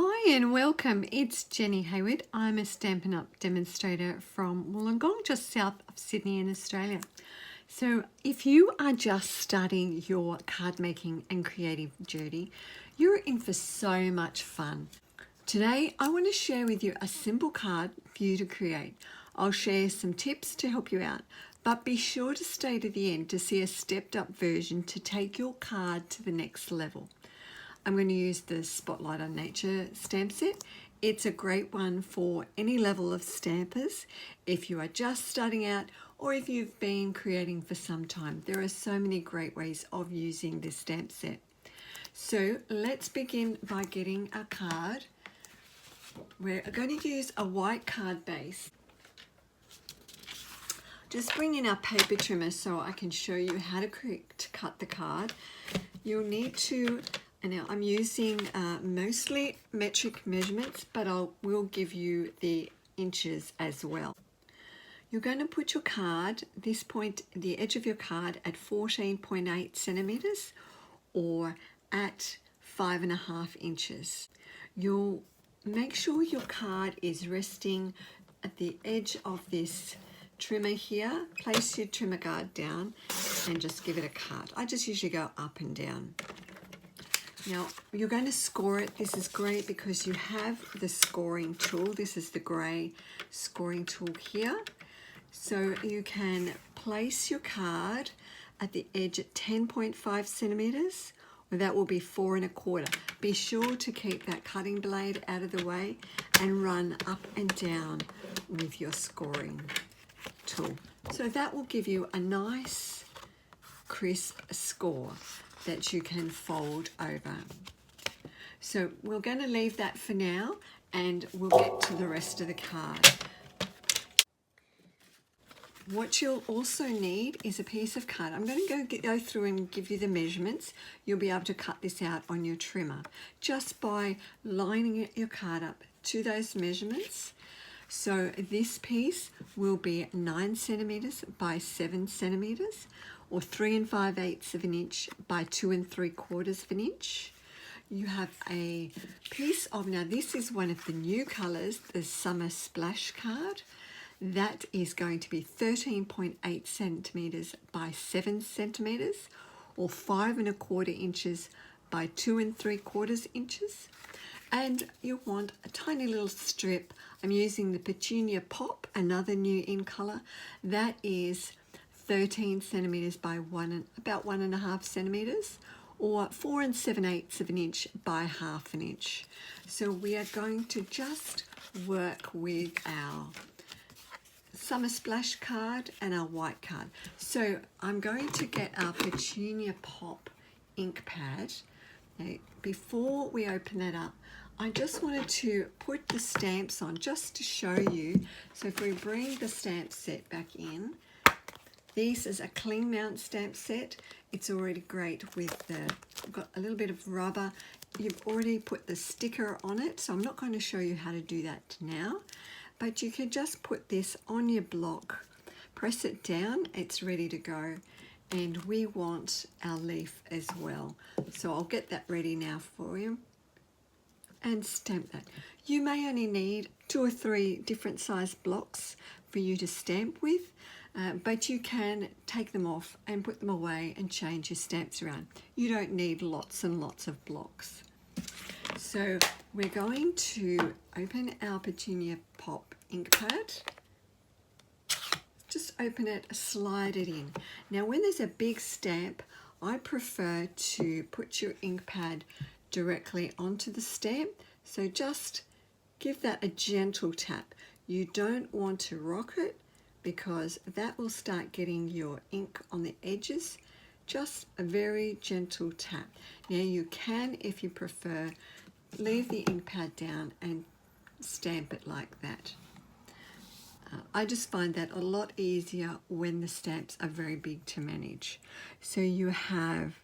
Hi and welcome, it's Jenny Hayward. I'm a Stampin' Up demonstrator from Wollongong, just south of Sydney in Australia. So if you are just starting your card making and creative journey, you're in for so much fun. Today I want to share with you a simple card for you to create. I'll share some tips to help you out, but be sure to stay to the end to see a stepped up version to take your card to the next level. I'm going to use the Spotlight on Nature stamp set. It's a great one for any level of stampers. If you are just starting out or if you've been creating for some time, there are so many great ways of using this stamp set. So let's begin by getting a card. We're going to use a white card base. Just bring in our paper trimmer so I can show you how to cut the card. You'll need to, and now I'm using mostly metric measurements, but will give you the inches as well. You're going to put your card, this point, the edge of your card at 14.8 centimeters or at 5.5 inches. You'll make sure your card is resting at the edge of this trimmer here. Place your trimmer guard down and just give it a cut. I just usually go up and down. Now you're going to score it. This is great because you have the scoring tool. This is the grey scoring tool here. So you can place your card at the edge at 10.5 centimeters, or that will be 4.25. Be sure to keep that cutting blade out of the way and run up and down with your scoring tool. So that will give you a nice crisp score that you can fold over. So we're going to leave that for now and we'll get to the rest of the card. What you'll also need is a piece of card. I'm going to go through and give you the measurements. You'll be able to cut this out on your trimmer just by lining your card up to those measurements. So this piece will be 9 centimeters by 7 centimeters, or 3 5/8 of an inch by 2 3/4 of an inch. You have a piece of, now this is one of the new colors, the Summer Splash card. That is going to be 13.8 centimeters by 7 centimeters, or 5.25 inches by 2 3/4 inches. And you want a tiny little strip. I'm using the Petunia Pop, another new in color. That is 13 centimeters by about 1.5 centimeters, or 4 7/8 of an inch by 1/2 inch. So we are going to just work with our Summer Splash card and our white card. So I'm going to get our Petunia Pop ink pad. Now, before we open that up, I just wanted to put the stamps on just to show you. So if we bring the stamp set back in, this is a clean mount stamp set. It's already great with got a little bit of rubber. You've already put the sticker on it, so I'm not going to show you how to do that now. But you can just put this on your block, press it down, it's ready to go. And we want our leaf as well. So I'll get that ready now for you and stamp that. You may only need 2 or 3 different size blocks for you to stamp with, but you can take them off and put them away and change your stamps around. You don't need lots and lots of blocks. So we're going to open our Petunia Pop ink pad. Just open it, slide it in. Now when there's a big stamp, I prefer to put your ink pad directly onto the stamp. So just give that a gentle tap. You don't want to rock it because that will start getting your ink on the edges. Just a very gentle tap. Now you can, if you prefer, leave the ink pad down and stamp it like that. I just find that a lot easier when the stamps are very big to manage. So you can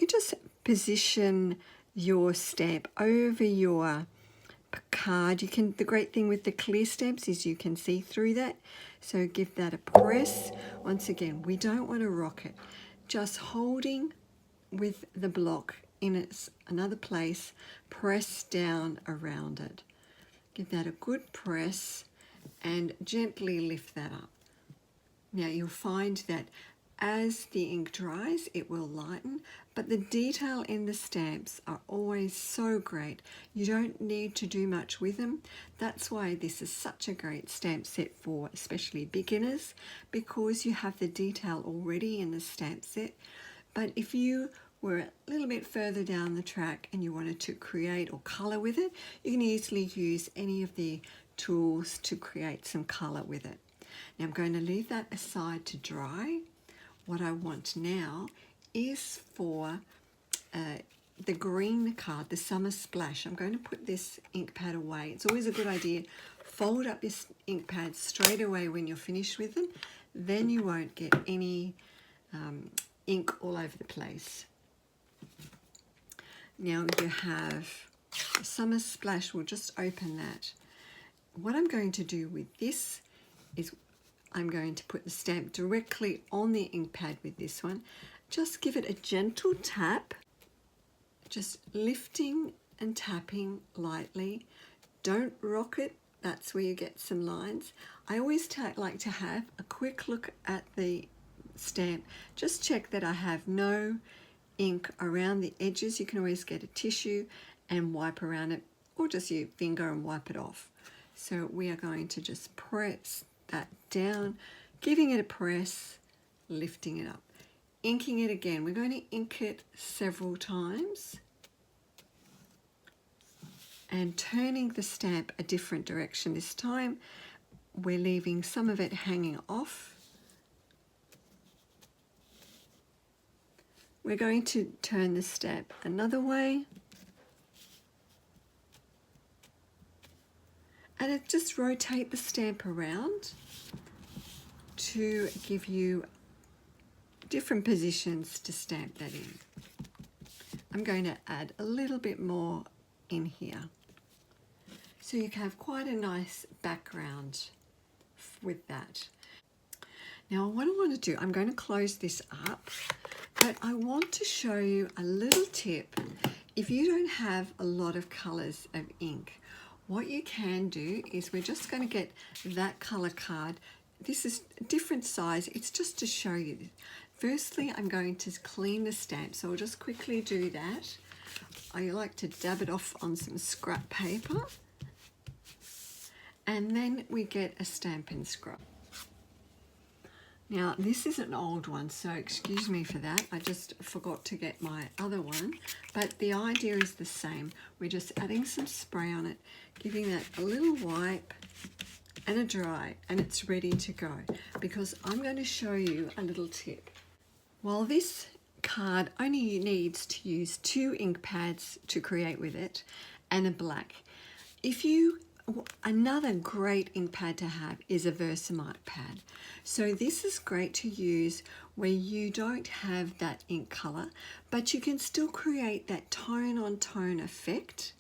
just position your stamp over your card. The great thing with the clear stamps is you can see through that. So give that a press. Once again, we don't want to rock it. Just holding with the block another place, press down around it. Give that a good press and gently lift that up. Now you'll find that as the ink dries, it will lighten, but the detail in the stamps are always so great. You don't need to do much with them. That's why this is such a great stamp set for especially beginners, because you have the detail already in the stamp set. But if you were a little bit further down the track and you wanted to create or color with it, you can easily use any of the tools to create some color with it. Now I'm going to leave that aside to dry. What I want now is for the green card, the Summer Splash. I'm going to put this ink pad away. It's always a good idea. Fold up this ink pad straight away when you're finished with them. Then you won't get any ink all over the place. Now you have Summer Splash. We'll just open that. What I'm going to do with this is I'm going to put the stamp directly on the ink pad with this one. Just give it a gentle tap, just lifting and tapping lightly. Don't rock it, that's where you get some lines. I always like to have a quick look at the stamp. Just check that I have no ink around the edges. You can always get a tissue and wipe around it, or just your finger and wipe it off. So we are going to just press that down, giving it a press, lifting it up, inking it again. We're going to ink it several times and turning the stamp a different direction. This time we're leaving some of it hanging off. We're going to turn the stamp another way, and just rotate the stamp around to give you different positions to stamp that in. I'm going to add a little bit more in here so you can have quite a nice background with that. Now what I want to do, I'm going to close this up, but I want to show you a little tip. If you don't have a lot of colors of ink, what you can do is we're just going to get that color card. This is a different size. It's just to show you. Firstly, I'm going to clean the stamp, so I'll just quickly do that. I like to dab it off on some scrap paper, and then we get a Stampin' scrub. Now this is an old one, so excuse me for that. I just forgot to get my other one, but the idea is the same. We're just adding some spray on it, giving that a little wipe and a dry, and it's ready to go, because I'm going to show you a little tip. While this card only needs to use 2 ink pads to create with it and a black, another great ink pad to have is a Versamite pad. So this is great to use where you don't have that ink color, but you can still create that tone on tone effect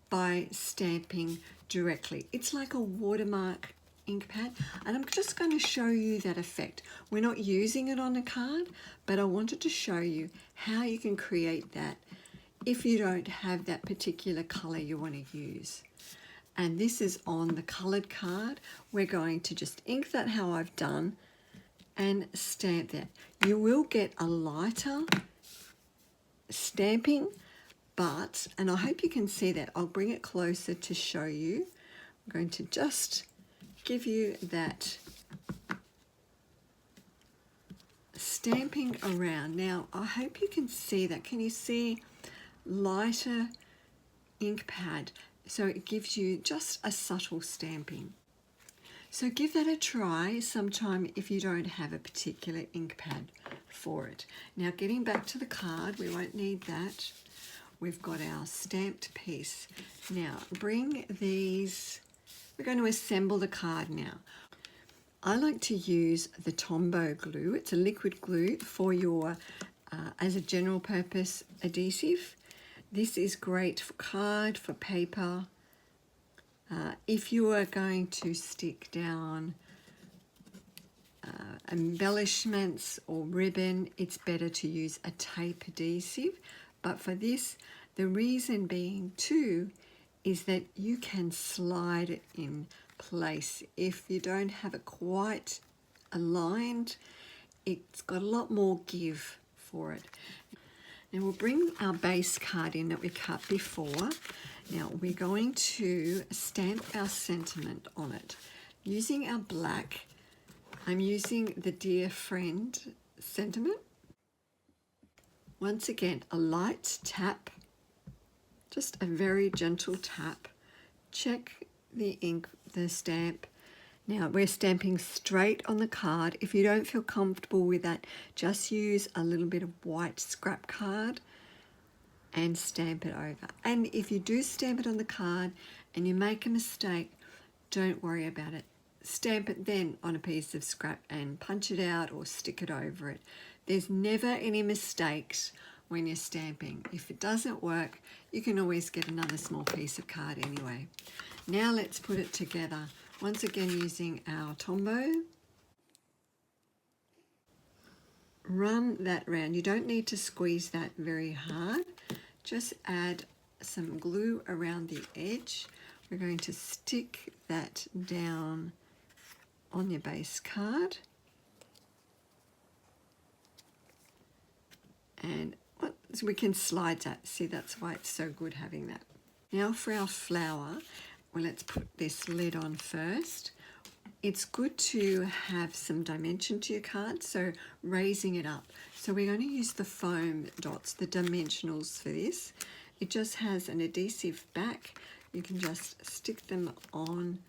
by stamping directly. It's like a watermark ink pad, and I'm just going to show you that effect. We're not using it on a card, but I wanted to show you how you can create that if you don't have that particular color you want to use. And this is on the colored card. We're going to just ink that how I've done and stamp that. You will get a lighter stamping, but, and I hope you can see that, I'll bring it closer to show you. I'm going to just give you that stamping around. Now, I hope you can see that. Can you see lighter ink pad? So it gives you just a subtle stamping. So give that a try sometime if you don't have a particular ink pad for it. Now getting back to the card, we won't need that. We've got our stamped piece. Now bring these, we're going to assemble the card now. I like to use the Tombow glue. It's a liquid glue for your, as a general purpose adhesive. This is great for card, for paper. If you are going to stick down embellishments or ribbon, it's better to use a tape adhesive, But for this, the reason being too is that you can slide it in place. If you don't have it quite aligned, it's got a lot more give for it. Now we'll bring our base card in that we cut before. Now we're going to stamp our sentiment on it. Using our black, I'm using the Dear Friend sentiment. Once again, a light tap, just a very gentle tap. Check the ink, the stamp. Now we're stamping straight on the card. If you don't feel comfortable with that, just use a little bit of white scrap card and stamp it over. And if you do stamp it on the card and you make a mistake, don't worry about it. Stamp it then on a piece of scrap and punch it out or stick it over it. There's never any mistakes when you're stamping. If it doesn't work, you can always get another small piece of card anyway. Now let's put it together. Once again, using our Tombow. Run that round. You don't need to squeeze that very hard. Just add some glue around the edge. We're going to stick that down on your base card. And so we can slide that. See, that's why it's so good having that. Now for our flower, well, let's put this lid on first. It's good to have some dimension to your card, so raising it up. So we're going to use the foam dots, the dimensionals for this. It just has an adhesive back. You can just stick them on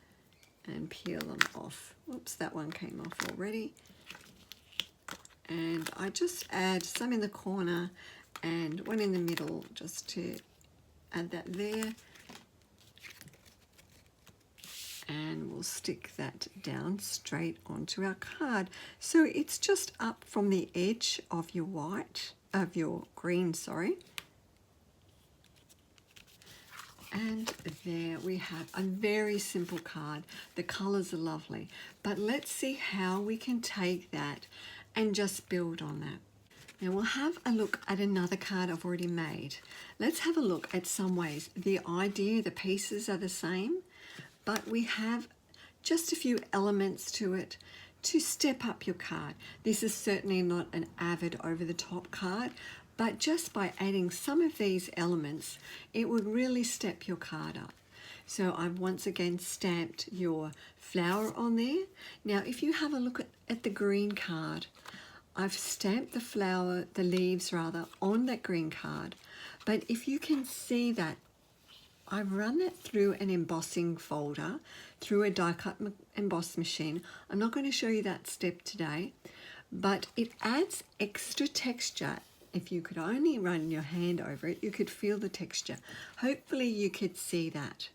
and peel them off. Oops, that one came off already. And I just add some in the corner and one in the middle just to add that there. And we'll stick that down straight onto our card. So it's just up from the edge of your green, sorry. And there we have a very simple card. The colors are lovely, but let's see how we can take that and just build on that. Now we'll have a look at another card I've already made. Let's have a look at some ways. The idea, the pieces are the same, but we have just a few elements to it to step up your card. This is certainly not an avid over-the-top card, but just by adding some of these elements, it would really step your card up. So I've once again stamped your flower on there. Now, if you have a look at the green card, I've stamped the flower, the leaves rather, on that green card. But if you can see that, I've run that through an embossing folder, through a die-cut emboss machine. I'm not going to show you that step today, but it adds extra texture. If you could only run your hand over it, you could feel the texture. Hopefully you could see that.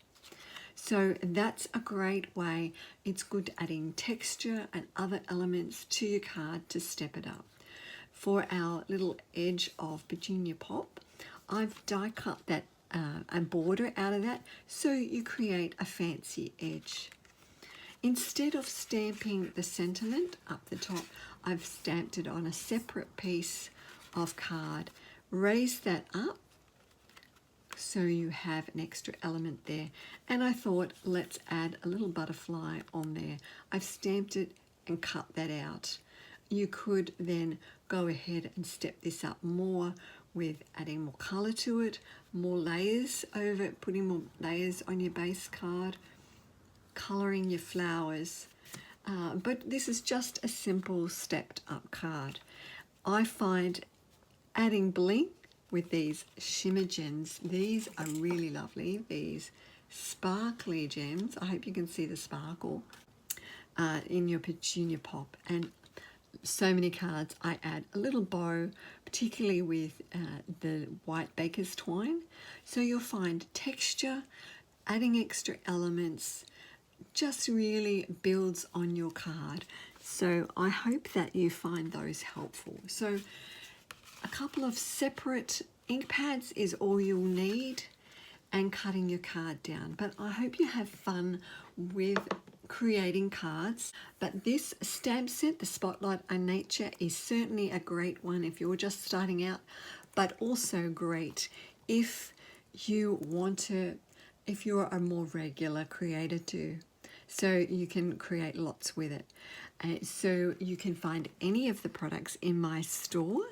So that's a great way. It's good adding texture and other elements to your card to step it up. For our little edge of Brginner Pop, I've die cut that a border out of that, so you create a fancy edge. Instead of stamping the sentiment up the top, I've stamped it on a separate piece of card. Raise that up so you have an extra element there. And I thought, let's add a little butterfly on there. I've stamped it and cut that out. You could then go ahead and step this up more with adding more color to it, more layers over it, putting more layers on your base card, coloring your flowers. But this is just a simple stepped up card. I find adding bling with these shimmer gems, these are really lovely, these sparkly gems. I hope you can see the sparkle in your Brginner Pop. And so many cards I add a little bow, particularly with the white baker's twine. So you'll find texture, adding extra elements, just really builds on your card. So I hope that you find those helpful. So a couple of separate ink pads is all you'll need, and cutting your card down. But I hope you have fun with creating cards. But this stamp set, the Spotlight on Nature, is certainly a great one if you're just starting out. but also great if you want to, if you're a more regular creator too. So you can create lots with it. So you can find any of the products in my store,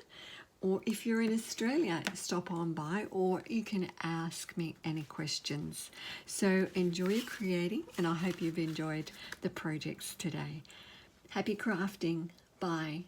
or if you're in Australia, stop on by, or you can ask me any questions. So enjoy creating, and I hope you've enjoyed the projects today. Happy crafting. Bye.